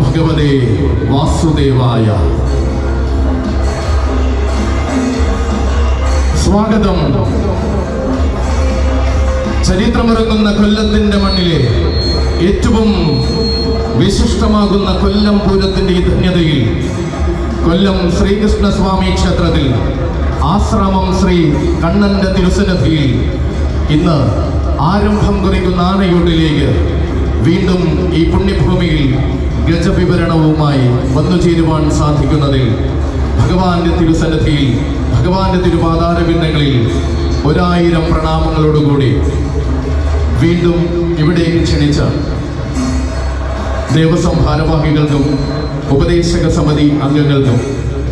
ഭഗവതേ വാസുദേവായ. സ്വാഗതം. ചരിത്രമിറങ്ങുന്ന കൊല്ലത്തിന്റെ മണ്ണിലെ ഏറ്റവും വിശിഷ്ടമാകുന്ന കൊല്ലം പൂരത്തിന്റെ ഈ ധന്യതയിൽ കൊല്ലം ശ്രീകൃഷ്ണസ്വാമി ക്ഷേത്രത്തിൽ ആശ്രമം ശ്രീ കണ്ണന്റെ തിരുസന്നിധിയിൽ ഇന്ന് ആരംഭം കുറിക്കുന്ന ആനയൂട്ടിലേക്ക് വീണ്ടും ഈ പുണ്യഭൂമിയിൽ ഗജവിവരണവുമായി വന്നുചേരുവാൻ സാധിക്കുന്നതിൽ ഭഗവാന്റെ തിരുസന്നിധിയിൽ ഭഗവാന്റെ തിരുപാദാരവിന്ദങ്ങളിൽ 1000 പ്രണാമങ്ങളോടുകൂടി വീണ്ടും ഇവിടേക്ക് ക്ഷണിച്ച ദേവസ്വം ഭാരവാഹികൾക്കും ഉപദേശക സമിതി അംഗങ്ങൾക്കും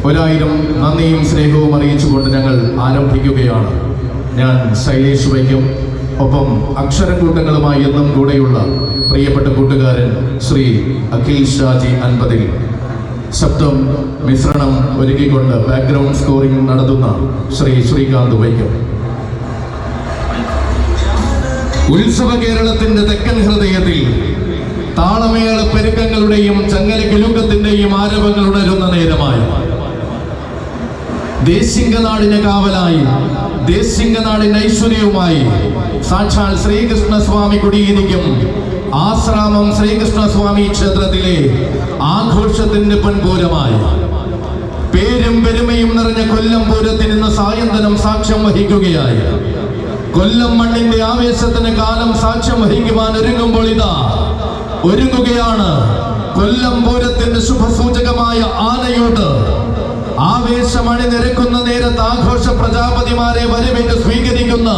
1000 നന്ദിയും സ്നേഹവും അറിയിച്ചുകൊണ്ട് ഞങ്ങൾ ആരംഭിക്കുകയാണ്. ഞാൻ ശൈലേഷ് വൈക്കം, ഒപ്പം അക്ഷരക്കൂട്ടങ്ങളുമായി എന്നും കൂടെയുള്ള പ്രിയപ്പെട്ട കൂട്ടുകാരൻ ശ്രീ അഖിൽ ഷാജി അൻപതിൽ, ശബ്ദം മിശ്രണം ഒരുക്കിക്കൊണ്ട് ബാക്ക്ഗ്രൗണ്ട് സ്കോറിംഗ് നടത്തുന്ന ശ്രീ ശ്രീകാന്ത് വൈക്കം. ഉത്സവ കേരളത്തിന്റെ തെക്കൻ ഹൃദയത്തിൽ താളമേള പെരുക്കങ്ങളുടെയും ചങ്ങല കിലുക്കത്തിന്റെയും ആരവങ്ങൾ ഉണരുന്ന നേരമായി ദേശിംഗനാടിന് കാവലായി ദേശിംഗനാടിന് ഐശ്വര്യവുമായി സാക്ഷാൽ ശ്രീകൃഷ്ണസ്വാമി കുടിയിരിക്കും ആശ്രാമം ശ്രീകൃഷ്ണസ്വാമി ക്ഷേത്രത്തിലെ ആഘോഷത്തിന്റെ പൊൻപൂരമായി പേരും പെരുമയും നിറഞ്ഞ കൊല്ലം പൂരത്തിന് ഇന്ന് സായന്തനം സാക്ഷ്യം വഹിക്കുകയായി. കൊല്ലം മണ്ണിന്റെ ആവേശത്തിന് കാലം സാക്ഷ്യം വഹിക്കുവാൻ ഒരുങ്ങുമ്പോൾ ഇതാ ഒരുങ്ങുകയാണ് കൊല്ലം പൂരത്തിന്റെ ശുഭസൂചകമായ ആനയൂട്ട്. ആവേശമണി നിരക്കുന്ന നേരത്ത് ആഘോഷ പ്രജാപതിമാരെ വരവേറ്റ് സ്വീകരിക്കുന്ന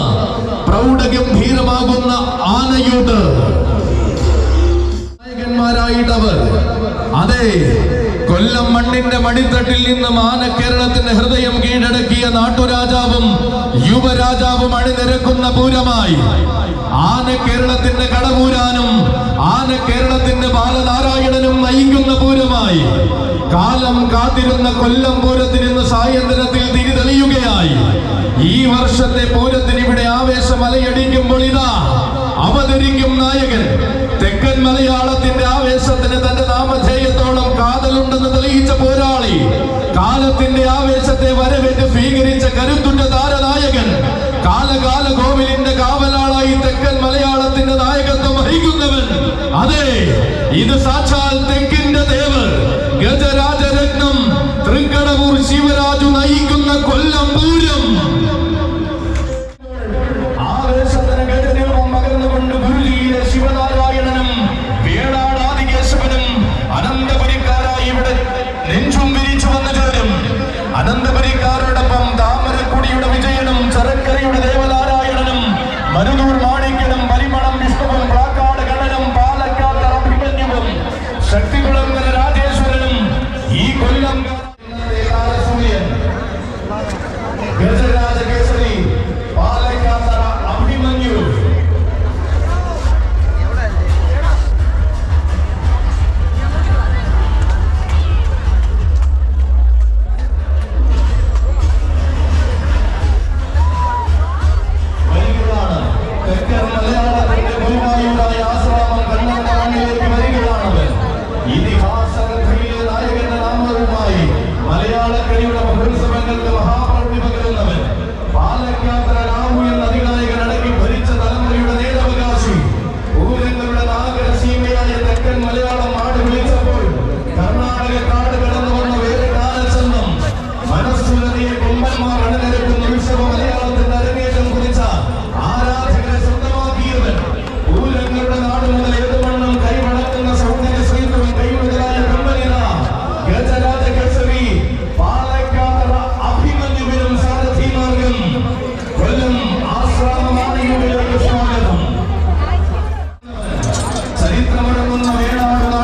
പ്രൗഢഗംഭീരമാകുന്ന ആനയൂട്ട്. നായകന്മാരായിട്ടവർ, അതെ, കൊല്ലം മണ്ണിന്റെ മടിത്തട്ടിൽ നിന്നും ആന കേരളത്തിന്റെ ഹൃദയം കീഴടക്കിയ നാട്ടുരാജാവും യുവരാജാവും അണിനിരക്കുന്ന പൂരമായി ആന കേരളത്തിന്റെ കടപൂരാനും ആന കേരളത്തിന്റെ ബാലനാരായണനും നയിക്കുന്ന പൂരമായി കാലം കാത്തിരുന്ന കൊല്ലം പൂരത്തിന് ഇന്ന് സായന്തനത്തിൽ തിരിതെളിയുകയായി. ഈ വർഷത്തെ പൂരത്തിന് ഇവിടെ ആവേശം അലയടിക്കുമ്പോൾ ഇതാ അവതരിക്കും നായകൻ. തെക്കൻ മലയാളത്തിന്റെ ആവേശത്തിന് തന്റെ നാമധേയത്തോളം കാതലുണ്ടെന്ന് തെളിയിച്ച പോരാളി, കാലത്തിന്റെ ആവേശത്തെ വരവേറ്റ് സ്വീകരിച്ച കരുത്തുറ്റ താരനായകൻ, കാലകാല കോവിലിന്റെ കാവലാളായി തെക്കൻ മലയാളത്തിന്റെ നായകത്വം വഹിക്കുന്നവൻ. അതെ, ഇത് സാക്ഷാൽ തെക്കിന്റെ ദേവർ ഗജരാജരത്നം തൃക്കടവൂർ ശിവരാജു നയിക്കുന്ന കൊല്ലം പൂരം. ആവേശത്തിന് ഗജരൂപം പകർന്നുകൊണ്ട് ഗുരുജിയിലെ ശിവനാരായണനും വേളാടാദികേശവനും അനന്തപുരിക്കാരായി ഇവിടെ നെഞ്ചും വിരിച്ചു വന്നു ചേരും. അനന്തപുരിക്കാരോടൊപ്പം താമരക്കുടിയുടെ വിജയനും ചരക്കരയുടെ ദേവനാരായണനും മരുതൂർ മാണിക്യനും പരിമളം വിഷ്ണുവും പ്രാക്കാട് ഗണനും പാലക്കാട് അഭിമന്യുവും ശക്തികുളങ്ങര രാജേശ്വരനും ഈ കൊല്ലം ഗജരാജകേസരി പാലക്കാട് അഭിമന്യു. ചരിത്രമടങ്ങുന്ന വേളാട്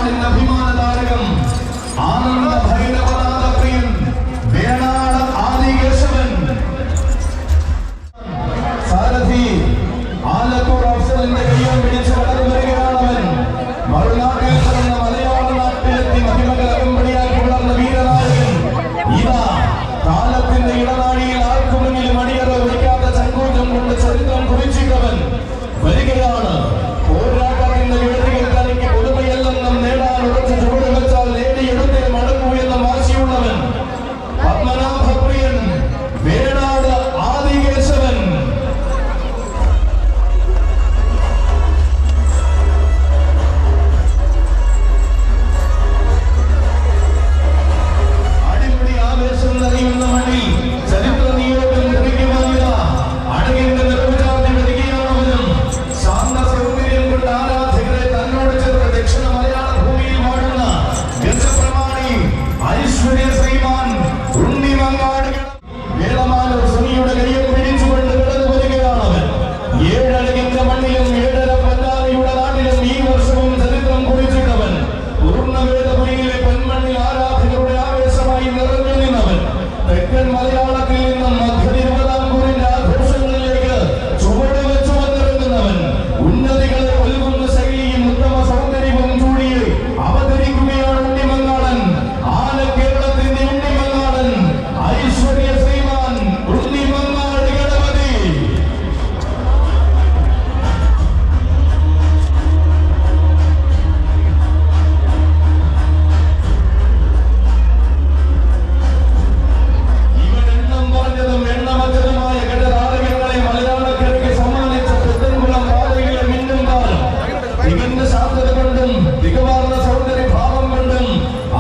ശാന്തത കൊണ്ടും തികവാർന്ന സൗന്ദര്യഭാവം കൊണ്ടും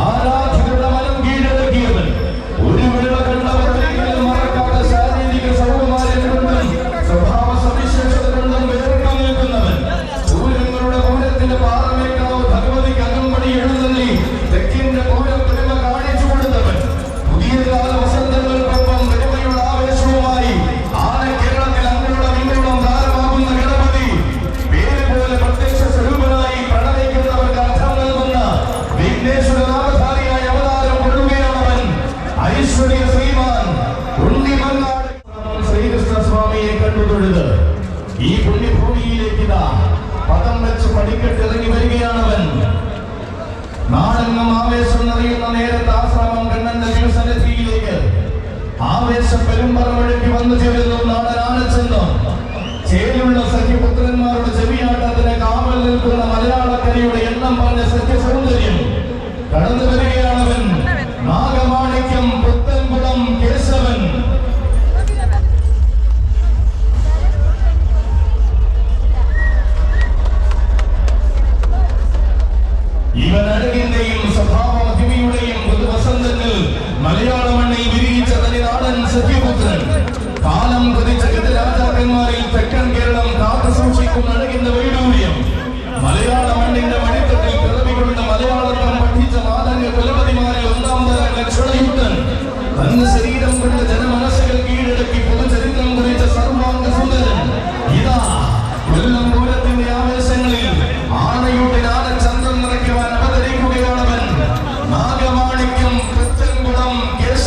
ആരാധകരുടെ മനം കീഴടക്കിയവൻ. ഒരു വേള കണ്ടവർ ഒരിക്കലും മറക്കാത്ത ശാരീരിക സൗകുമാര്യം കൊണ്ടും സ്വഭാവ സവിശേഷത കൊണ്ടും വേറിട്ടു നിൽക്കുന്നവൻ. പൂരങ്ങളുടെ പൂരത്തിന്റെ പാറമേക്കാവ് ഭഗവതിക്ക് അകമ്പടി എഴുന്നള്ളി തെക്കിന്റെ പൂരം പെരുമ കാണിച്ചു കൊടുത്തവൻ. പുതിയ കാല വസന്തങ്ങൾക്കൊപ്പം പെരുമയുള്ള ആവേശവുമായി ആന കേരളത്തിൽ അങ്ങോളം ഇങ്ങോളം താരമാകുന്ന ഗണപതി പേര് പോലെ പ്രത്യക്ഷ സ്വരൂപനായി പ്രണയിക്കുന്നവർക്ക് അർത്ഥം നൽകുന്ന വിഘ്നേശ്വര നാമധാരിയായ അവതാരം കൊള്ളുകയാണവൻ. ഐശ്വര്യ ശ്രീമാൻ ഉണ്ണിമങ്ങാട് ശ്രീകൃഷ്ണ സ്വാമിയെ കണ്ടു തൊഴുത് ഈ പുണ്യഭൂമിയിലേക്ക് പദം വെച്ച് പടിക്കെട്ടിറങ്ങി വരികയാണവൻ. നാടെങ്ങും ആവേശം നിറയുന്ന നേരത്തെ ആശ്രമം കണ്ണന്റെ തിരുസന്നിധിയിലേക്ക് ആവേശം പെരുമ്പറമൊഴുക്കി വന്നു ചേരുന്നു. നാടനാനച്ചെന്നും ചേലുള്ള സഖ്യപുത്രന്മാരുടെ ചെവിയാട്ടത്തിന് കാവൽ നിൽക്കുന്ന മലയാളക്കരയുടെ എണ്ണം പറഞ്ഞ സഖ്യ സൗന്ദര്യം കടന്നു വരികയാണവൻ. നാഗമാണിക്യം പുത്തൻകുളം കേശവൻ. ഇവൻ അഴകിന്റെയും സ്വഭാവ മഹിമയുടെയും പുതുവസന്തങ്ങൾ മലയാള മണ്ണിൽ വിരിയിച്ച തനിനാടൻ സഖ്യപുത്രൻ. കാലം കുതിച്ച ഗജരാജാക്കന്മാരിൽ തെക്കൻ കേരളം കാത്തു സൂക്ഷിക്കുന്ന അഴകിന്റെ വൈഡൂര്യം. മലയാള മണ്ണിന്റെ മടിത്തട്ടിൽ പിറവികൊണ്ട് മലയാളത്വം പഠിച്ച മാതംഗ കുലപതിമാരിൽ ഒന്നാം തരം ലക്ഷണയുക്തൻ. തന്റെ ശരീരം കൊണ്ട് ജനമനസ്സുകൾ കീഴടക്കി പൊതുചരിത്രം കുറിച്ച സർവാംഗ സുന്ദരൻ. ഇതാ കൊല്ലം പൂരത്തിന്റെ ആവേശങ്ങളിൽ ആനയൂട്ടിനാന ചന്ദ്രൻ നിറയ്ക്കുവാൻ അവതരിക്കുകയാണവൻ. നാഗമാണിക്യം പുത്തൻകുളം കേശവൻ.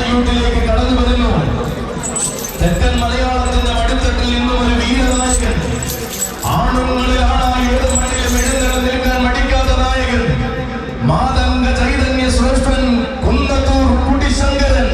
സല്യൂട്ടിലേക്ക് കടന്നു വരുന്നു. തെക്കൻ മലയാളത്തിന്റെ മടിത്തട്ടിൽ നിന്നും ഒരു വീരനായകൻ, ആണുങ്ങളിൽ ആണായി ഏത് മണ്ണിലും എഴുന്നേറ്റ് നിൽക്കാൻ മടിക്കാത്ത നായകൻ, മാതംഗ ചൈതന്യ ശ്രേഷ്ഠൻ കുന്നത്തൂർ കുടിശങ്കരൻ.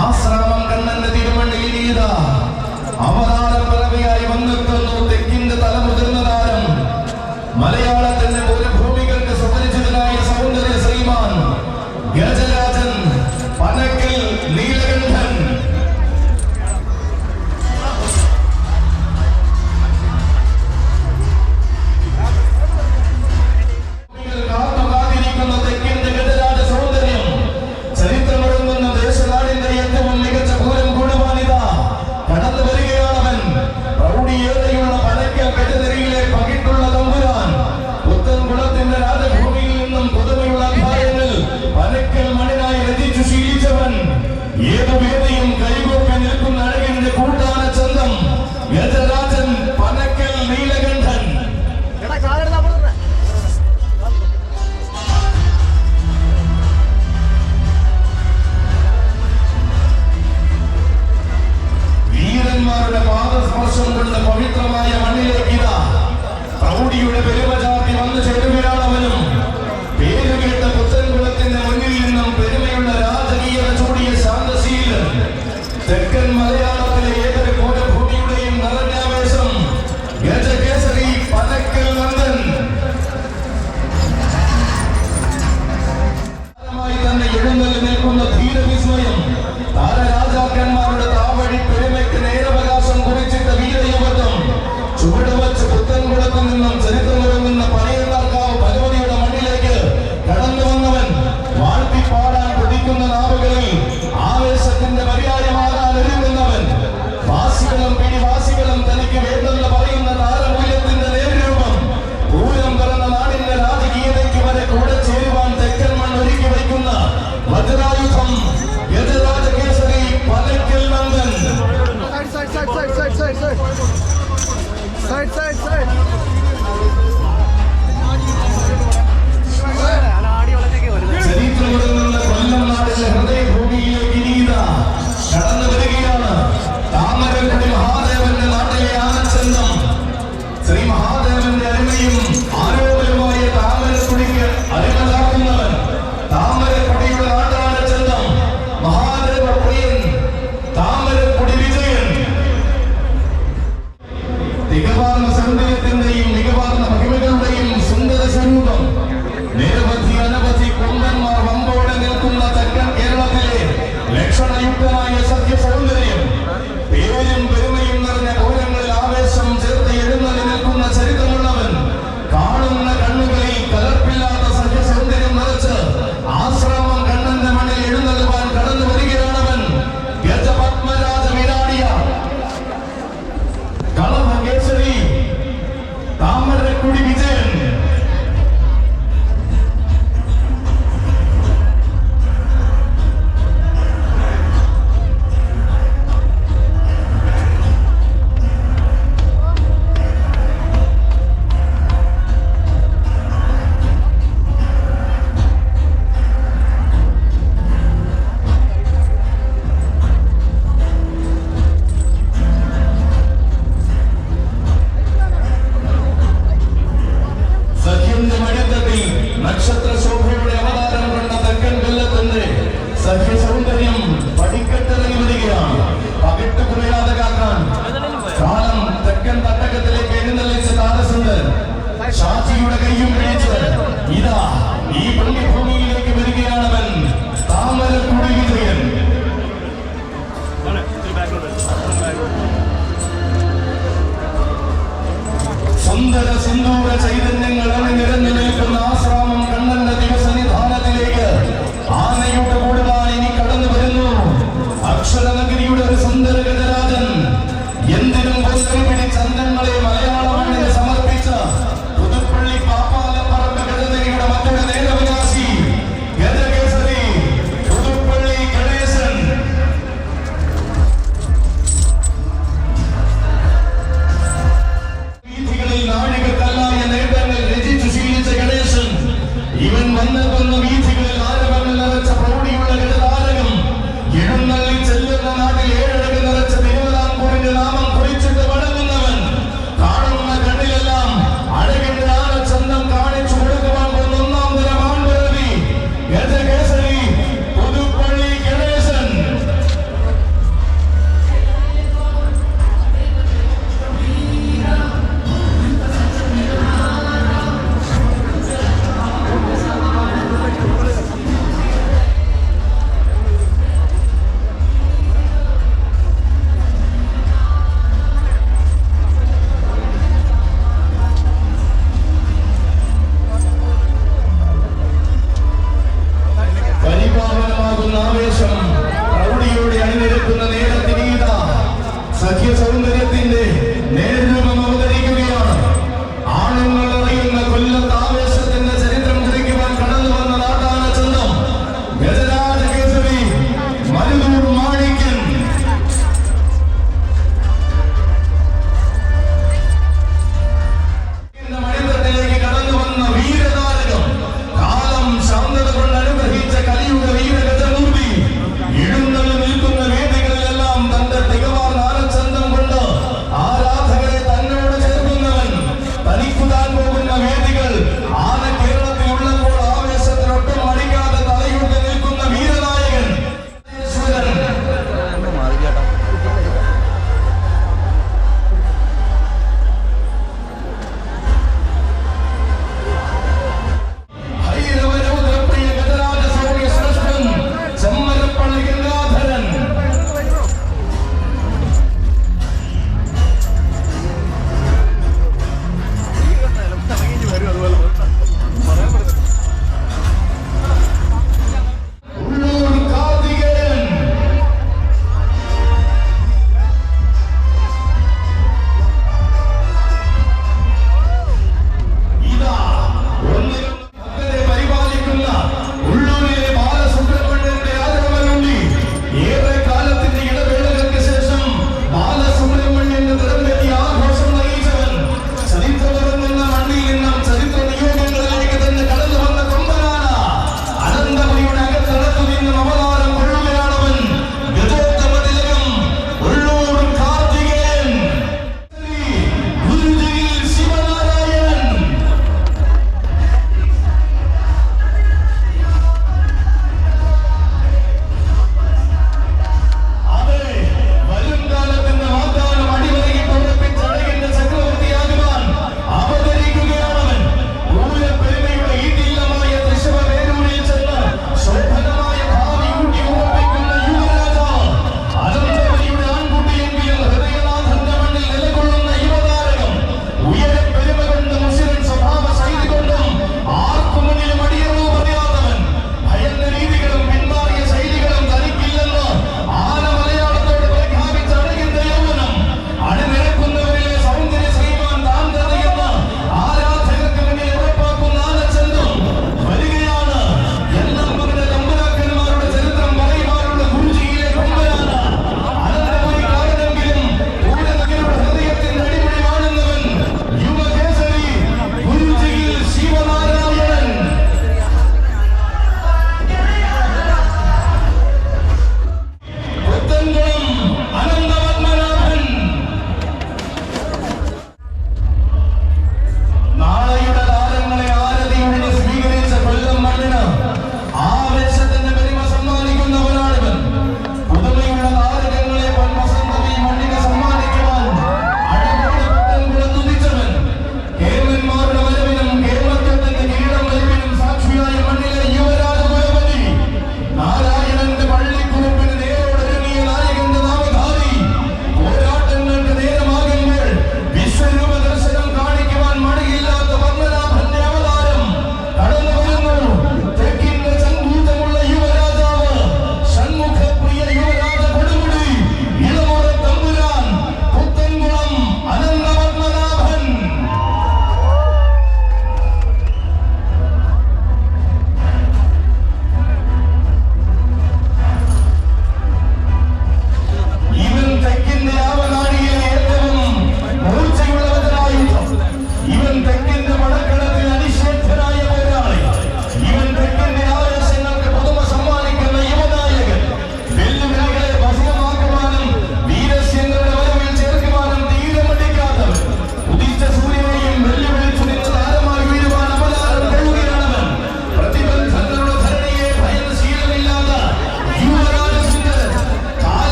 ആശ്രാമം കണ്ണന്റെ തിരുമണ്ണിൽ അവതാരം പിറവിയായി വന്നെത്തുന്നു തെക്കിന്റെ തലമുതിർന്ന താരം, മലയാളത്തിന്റെ ഭൂമികൾക്ക് സുപരിചിതനായ സൗന്ദര്യ ശ്രീമാൻ ഗജരാജൻ പനക്കൽ നീലകണ്ഠൻ. കാത്തുകാത്തിരിക്കുന്ന തെക്കിന്റെ ഗജരാജ സൗന്ദര്യം, ചരിത്രമൊഴുങ്ങുന്ന ദേശനാടിന്റെ ഏറ്റവും മികച്ച പൂരം കൂടുവാനിതാ കടന്നു വരികയാണവൻ. പ്രൗഢിയേറെയുള്ള പനക്കൽ ഗജനിരയിലെ പകിട്ടുള്ള തമ്പുരാൻ, പുത്തൻകുളത്തിന്റെ രാജഭൂമിയിൽ നിന്നും പുതുമയുള്ള അധ്യായങ്ങൾ പനക്കൽ മണ്ണിനായി രചിച്ചു ശീലിച്ചവൻ. ഏതു വേദിയും കൈകോപ്പി നിൽക്കുന്ന അഴകിന്റെ കൂട്ടാന ചന്തം ഗജരാജൻ പനക്കൽ നീലകണ്ഠൻ. വീരന്മാരുടെ പാദസ്പർശം കൊണ്ട് പവിത്രമായ മണ്ണിലേക്ക് ഇതാ പ്രൗഢിയുടെ പെരുമചാർത്തി വന്നു ചേരുകയാണവനും. പേരുകേട്ട പുത്തൻകുളത്തിന്റെ മുന്നിൽ നിന്നും പെരുമയുള്ള രാജകീയത ചൂടിയ ശാന്തശീലൻ, തെക്കൻ മലയാളത്തിലെ ഏതൊരു കോരഭൂമിയുടെയും നിറഞ്ഞാവേശം ഗജകേസരി പനക്കൽ നന്ദൻ. തന്നെ എഴുന്നള്ളി നിൽക്കുന്ന ധീരവിസ്മയം, താരരാജാക്കന്മാരുടെ താവഴി പെരുമയ്ക്ക് നേരവകാശം കുറിച്ചിട്ട വീരയുവത്വം, ചുവടുവച്ച് പുത്തൻകുളത്തിൽ നിന്നും ചരിത്രമൊരുങ്ങുന്ന പനയർക്കാവ് ഭഗവതിയുടെ മണ്ണിലേക്ക് കടന്നു വന്നവൻ. വാഴ്ത്തിപ്പാടാൻ കൊതിക്കുന്ന നാവുകളിൽ ആവേശത്തിന്റെ പര്യായമാകാൻ ഒരുങ്ങുന്നവൻ. വാസികളും പിടിവാസികളും തനിക്ക് വേണ്ടെന്ന് പറയുന്ന താരമൂല്യത്തിന്റെ നേർരൂപം, പൂരം പിറന്ന നാടിന്റെ രാജകീയതയ്ക്ക് വരെ കൂടെ ചേരുവാൻ തെക്കൻ മണ്ണ് ഒരുക്കി വയ്ക്കുന്ന വജ്രായുധം ഗജരാജകേസരി പനക്കൽ നന്ദൻ. ചരിത്രമൊരുങ്ങുന്ന കൊല്ലം നാടിന്റെ ഹൃദയഭൂമിയിലേക്ക് ഇനിതാ കടന്നു വരികയാണ് താമരക്കുടി മഹാദേവന്റെ നാട്ടിലെ ആനച്ചന്തം. ശ്രീ മഹാദേവന്റെ അരുമയും ആരോഗ്യമായ താമരക്കുടിക്ക് അരുമതാക്കുന്നവൻ, താമരക്കുടിയുടെ നാട്ടാനച്ചന്തം മഹാദേവ പ്രിയൻ താമരക്കുടി വിജയൻ. തികവാർന്ന സൗന്ദര്യത്തിന്റെയും മികവാർന്ന മഹിമകളുടെയും സുന്ദര സ്വരൂപം, നിരവധി അനവധി കൊമ്പന്മാർ വമ്പോടെ നിൽക്കുന്ന തെക്കൻ കേരളത്തിലെ ലക്ഷണയുക്തമായ സത്യ സൗന്ദര്യം, പേരും പെരുമയും നിറഞ്ഞ കോലങ്ങളിൽ ആവേശം ചേർത്ത് എഴുന്നള്ളി നിൽക്കുന്ന ചരിത്രമുള്ളവൻ, കാണുന്ന കണ്ണുകളിൽ കലർപ്പില്ലാത്ത സത്യ സൗന്ദര്യം നിറച്ച് ആശ്രാമം കണ്ണന്റെ മണ്ണിൽ എഴുന്നള്ളുവാൻ കടന്നു വരികയാണവൻ. ഗജപത്മരാജ വിരാടിയ കളഭകേസരി താമരക്കുടി വിജയൻ. സിന്ദൂര ചൈതന്യങ്ങൾ നിരന്നു നിൽക്കുന്ന ആശ്രാമം കണ്ണന്റെ ദിവസനിധാനത്തിലേക്ക് ആനയുടെ കൂടുവാൻ ഇനി കടന്നു വരുന്നു അക്ഷരനഗരിയുടെ ഒരു സുന്ദര ഗജരാജൻ. എന്തിനും പൊതുപിടി ചന്ദ്രങ്ങളെ മലയാള മണ്ണിന് സമർപ്പിച്ച പുതുപ്പള്ളി പാപ്പാലപ്പറമ്പ് ഗജനഗരിയുടെ മറ്റൊരു നേരവകാശി ഗജകേസരി പുതുപ്പള്ളി ഗണേശൻ. വീഥികളിൽ നാഴികക്കല്ലായ നേട്ടങ്ങൾ രചിച്ച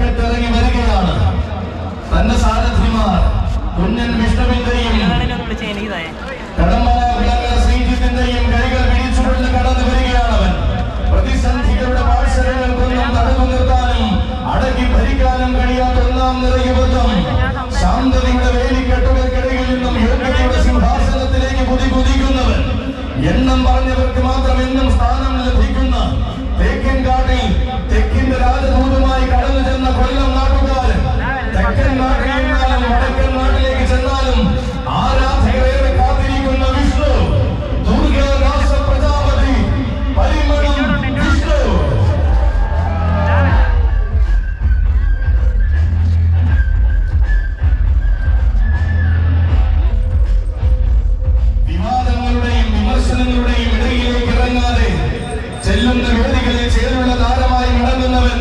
പടിക്കെട്ടിറങ്ങി വരികയാണ്. തന്റെ സാരഥിമാർ കുഞ്ഞൻ വിഷ്ണുവിന്റെയും കടമ്പന വിളങ്ങ ശ്രീജിത്തിന്റെയും കൈകൾ പിടിച്ചുകൊണ്ട് കടന്നു വരികയാണവൻ. പ്രതിസന്ധികളുടെ പാഴ്സരങ്ങൾക്കൊന്നും തടഞ്ഞു നിർത്താനും അടക്കി ഭരിക്കാനും കഴിയാത്ത ഒന്നാം നിര യുവത്വം ശാന്തതയുടെ വേലിക്കെട്ടുകൾക്കിടയിൽ നിന്നും യോഗ്യതയുടെ സിംഹാസനത്തിലേക്ക് കുതിക്കുന്നവൻ. എണ്ണം പറഞ്ഞവർക്ക് മാത്രം എന്നും സ്ഥാനം ലഭിക്കുന്ന തേക്കിൻ കാട്ടിൽ തെക്കിന്റെ രാജദൂതമായി കടന്നു ചെന്ന കൊല്ലം നാട്ടുകാരൻ. തെക്കൻ നാട്ടിൽ ചെന്നാലും വടക്കൻ നാട്ടിലേക്ക് ചെന്നാലും ആരാധകരേറെ കാത്തിരിക്കുന്ന വിഷ്ണു, ദുർഗാദാസ പ്രജാപതി, പരിമളം വിഷ്ണു. വിവാദങ്ങളുടെയും വിമർശനങ്ങളുടെയും ഇടയിലേക്ക് ഇറങ്ങാതെ ചെല്ലുന്ന വേദികളിൽ ചേരുള്ള താരമായി മടങ്ങുന്നവൻ.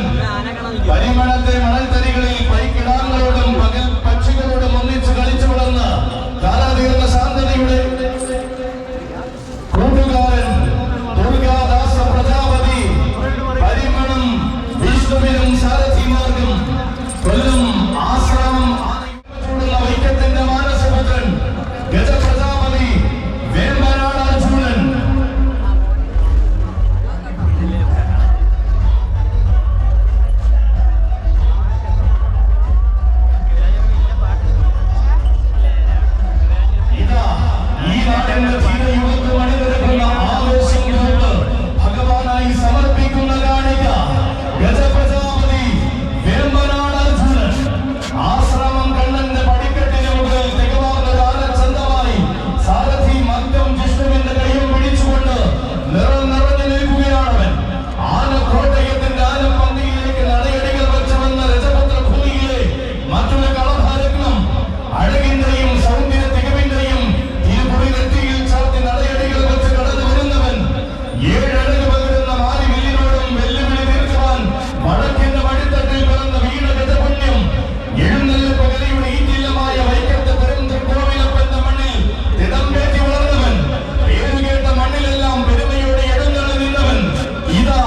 പരിമളത്തെ മണൽത്തരികളിൽ പൈക്കിടാങ്ങളോടും പകൽ പക്ഷികളോടും ഒന്നിച്ച് കളിച്ചു വളർന്ന കാലാതീർന്ന ശാന്തതയുടെ കൂട്ടുകാരൻ ദുർഗാദാസ പ്രജാപതി, പരിമളം വിഷ്ണുവിനും സാരഥിമാർക്കും കൊല്ലം ആശ്രമം വൈക്കത്തിന്റെ മാനസപുത്രൻ ഗജപ്രജാപതി വേമ്പനാട് അർജുനൻ. ഇതാ ഈ നാടിന്റെ ധീരയുഗത്ത് അണിനിരക്കുന്ന ആവേശം ഗ്രൂപ്പ് ഭഗവാനായി സമർപ്പിക്കുന്ന കാണിക ഗജപ്രജാപതി വേമ്പനാട് അർജുനൻ. ആശ്രമം കണ്ണന്റെ പടിക്കെട്ടിന് മുകളിൽ തികവാർന്ന താരചന്തമായി സാരഥി മറ്റം ജിഷ്ണുവിന്റെ കൈയും പിടിച്ചുകൊണ്ട് നിറഞ്ഞു നിൽക്കുകയാണവൻ. ആനക്കോട്ടയത്തിന്റെ ആനപ്പന്തിയിലേക്ക് നടയടികൾ വെച്ച് വന്ന രജപുത്ര ഭൂമിയിലെ മറ്റൊരു കളഭാരത്നം അഴകിന്റെയും സൗന്ദര്യ തികവിന്റെയും തിരുമുറി നെറ്റിയിൽ ചാർത്തി നടയടികൾ വെച്ച് കടന്നു വരുന്നവൻ. ഏഴഴക് പകരുന്ന മാലിവില്ലിനോടും വെല്ലുവിളി തീർക്കുവാൻ വടക്കിന്റെ വഴിത്തട്ടിൽ പിറന്ന വീണ ഗജപുണ്യം. എഴുന്നള്ളിപ്പ് കലയുടെ ഈറ്റില്ലമായ വൈക്കത്തെ പെരുന്തൃക്കോവിലപ്പന്റെ മണ്ണിൽ തിടമ്പേറ്റി വളർന്നവൻ. പേരുകേട്ട മണ്ണിലെല്ലാം പെരുമയോടെ എഴുന്നള്ളി നിന്നവൻ. ഇതാ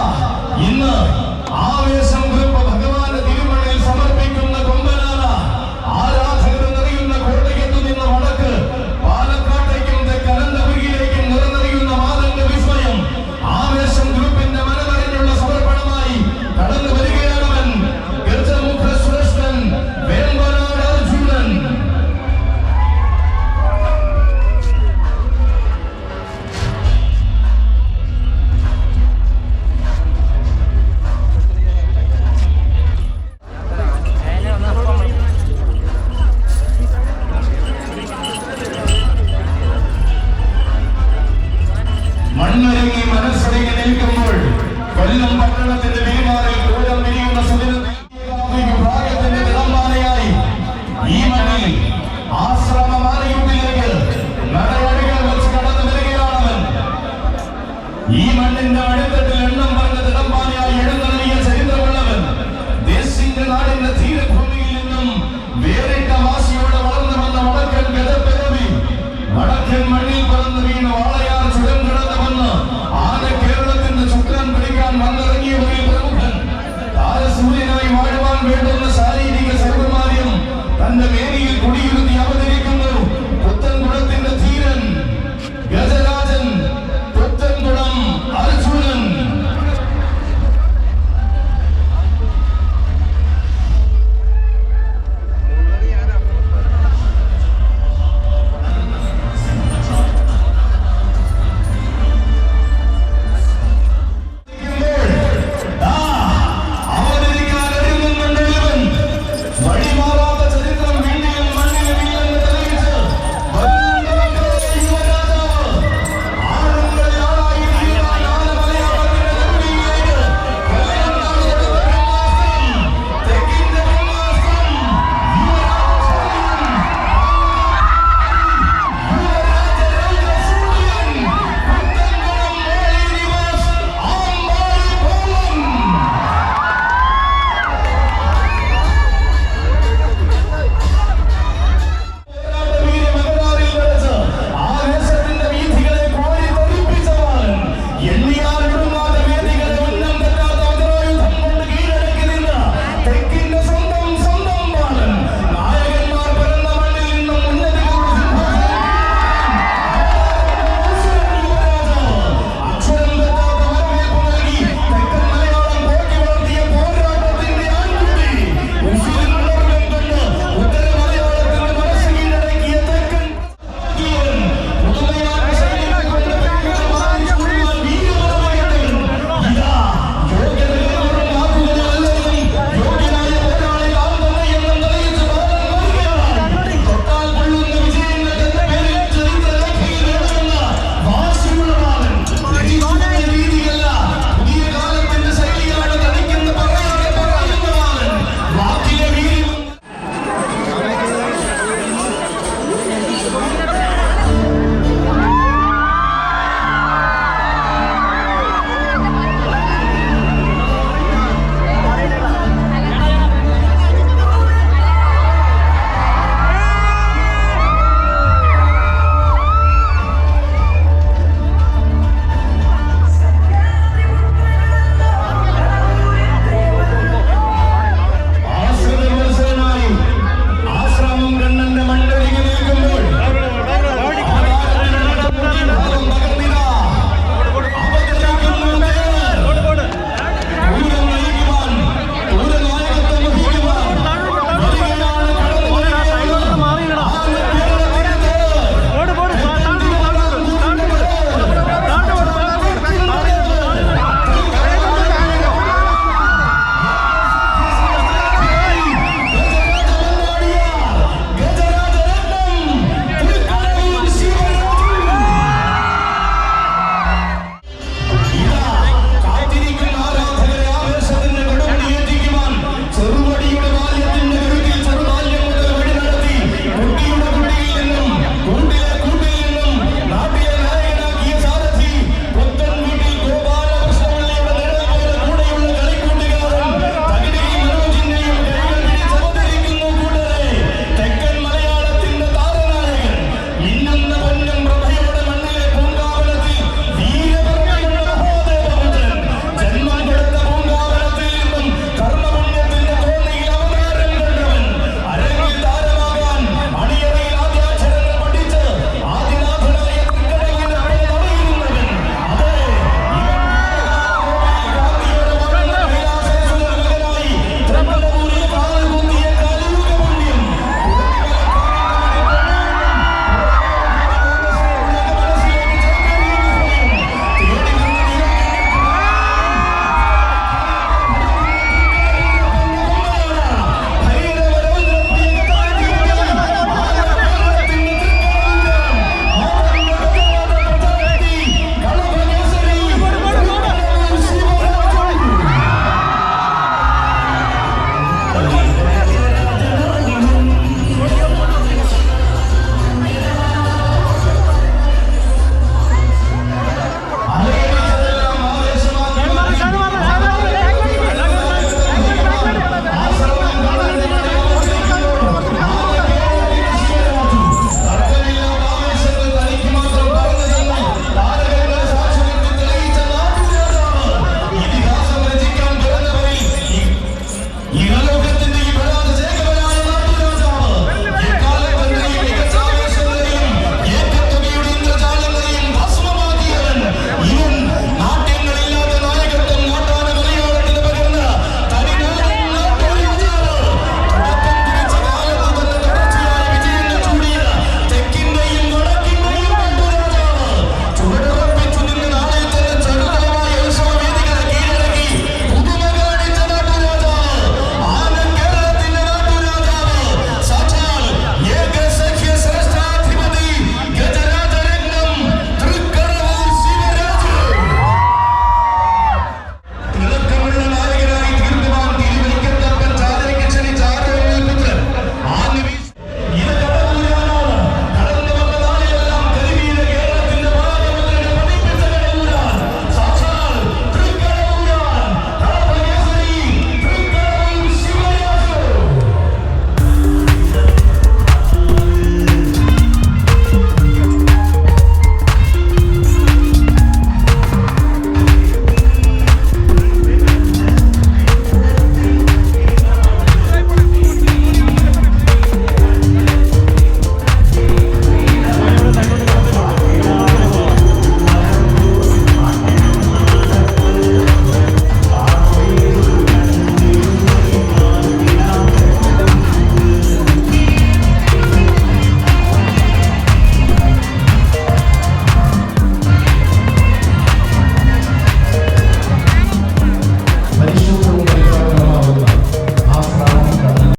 ഇന്ന് ആവേശം ഗ്രൂപ്പ് ഭഗവാന്റെ തിരുമണ്ണിൽ സമർപ്പിക്കുന്ന കൊമ്പനാന. ആരാധകർ നിറയുന്ന കോട്ടയത്തു നിന്ന് വടക്ക് പാലക്കാട്ടേക്കും തെക്കനന്തപുരിയിലേക്കും നിറഞ്ഞറിയുന്ന മാതംഗ വിസ്മയം ആവേശം ഗ്രൂപ്പിന്റെ മനമറിഞ്ഞുള്ള സമർപ്പണമായി കടന്നു വരികയാണവൻ. ഗജമുഖ ശ്രേഷ്ഠൻ വേമ്പനാട് അർജുനൻ. മണ്ണൊരുങ്ങി മനസ്സൊരുങ്ങി നിൽക്കുമ്പോൾ കൊല്ലം പട്ടണത്തിന്റെ വീമാറിൽ കൂടം വിരിയുന്ന വിഭാഗത്തിന്റെ വിളംബാനയായി ഈ മണ്ണിൽ ആശ്രമമാലയൂട്ടിലേക്ക് നടയടികൾ വെച്ച് കടന്നു വരികയാണവൻ. ഈ മണ്ണിന്റെ അടിത്തട്ടിൽ എണ്ണം പറഞ്ഞ തിടമ്പാനയായി എഴുന്നള്ളിയ ചരിത്രമുള്ളവൻ. ദേശിന്റെ നാടിന്റെ ധീരഭൂമിയിൽ നിന്നും വേറെ